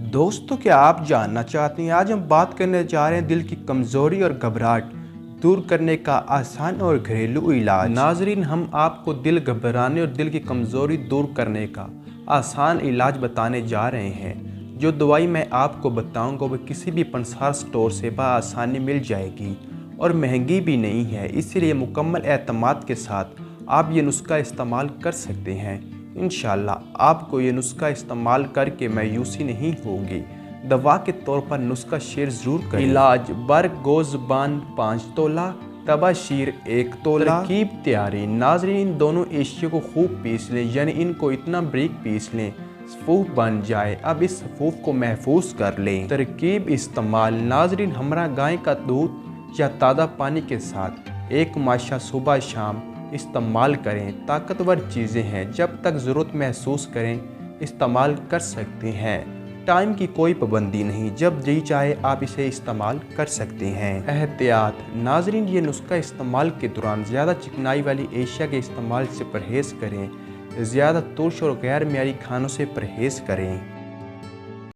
दोस्तों, क्या आप जानना चाहते हैं? आज हम बात करने जा रहे हैं दिल की कमज़ोरी और घबराहट दूर करने का आसान और घरेलू इलाज। नाजरीन, हम आपको दिल घबराने और दिल की कमज़ोरी दूर करने का आसान इलाज बताने जा रहे हैं। जो दवाई मैं आपको बताऊंगा वो किसी भी पंसार स्टोर से बआसानी मिल जाएगी और महंगी भी नहीं है, इसीलिए मुकम्मल एतमाद के साथ आप ये नुस्खा इस्तेमाल कर सकते हैं। इंशाल्लाह आपको ये नुस्खा इस्तेमाल करके मायूसी नहीं होगी। दवा के तौर पर नुस्खा शेयर ज़रूर करें। इलाज: बरगोज़बान 5 तोला, तबाशीर 1 तोला। तरकीब तैयारी: नाज़रीन, इन दोनों एशिया को खूब पीस लें, यानी इनको इतना बारीक पीस लें सफ़ूफ बन जाए। अब इस सफ़ूफ को महफूज कर लें। तरकीब इस्तेमाल: नाज़रीन, हमरा गाय का दूध या ताज़ा पानी के साथ एक माशा सुबह शाम इस्तेमाल करें। ताकतवर चीज़ें हैं, जब तक ज़रूरत महसूस करें इस्तेमाल कर सकते हैं। टाइम की कोई पाबंदी नहीं, जब जी चाहे आप इसे इस्तेमाल कर सकते हैं। एहतियात: नाज़रीन, ये नुस्खा इस्तेमाल के दौरान ज़्यादा चिकनाई वाली एशिया के इस्तेमाल से परहेज़ करें। ज़्यादा तुर्श और गैर मियारी खानों से परहेज़ करें।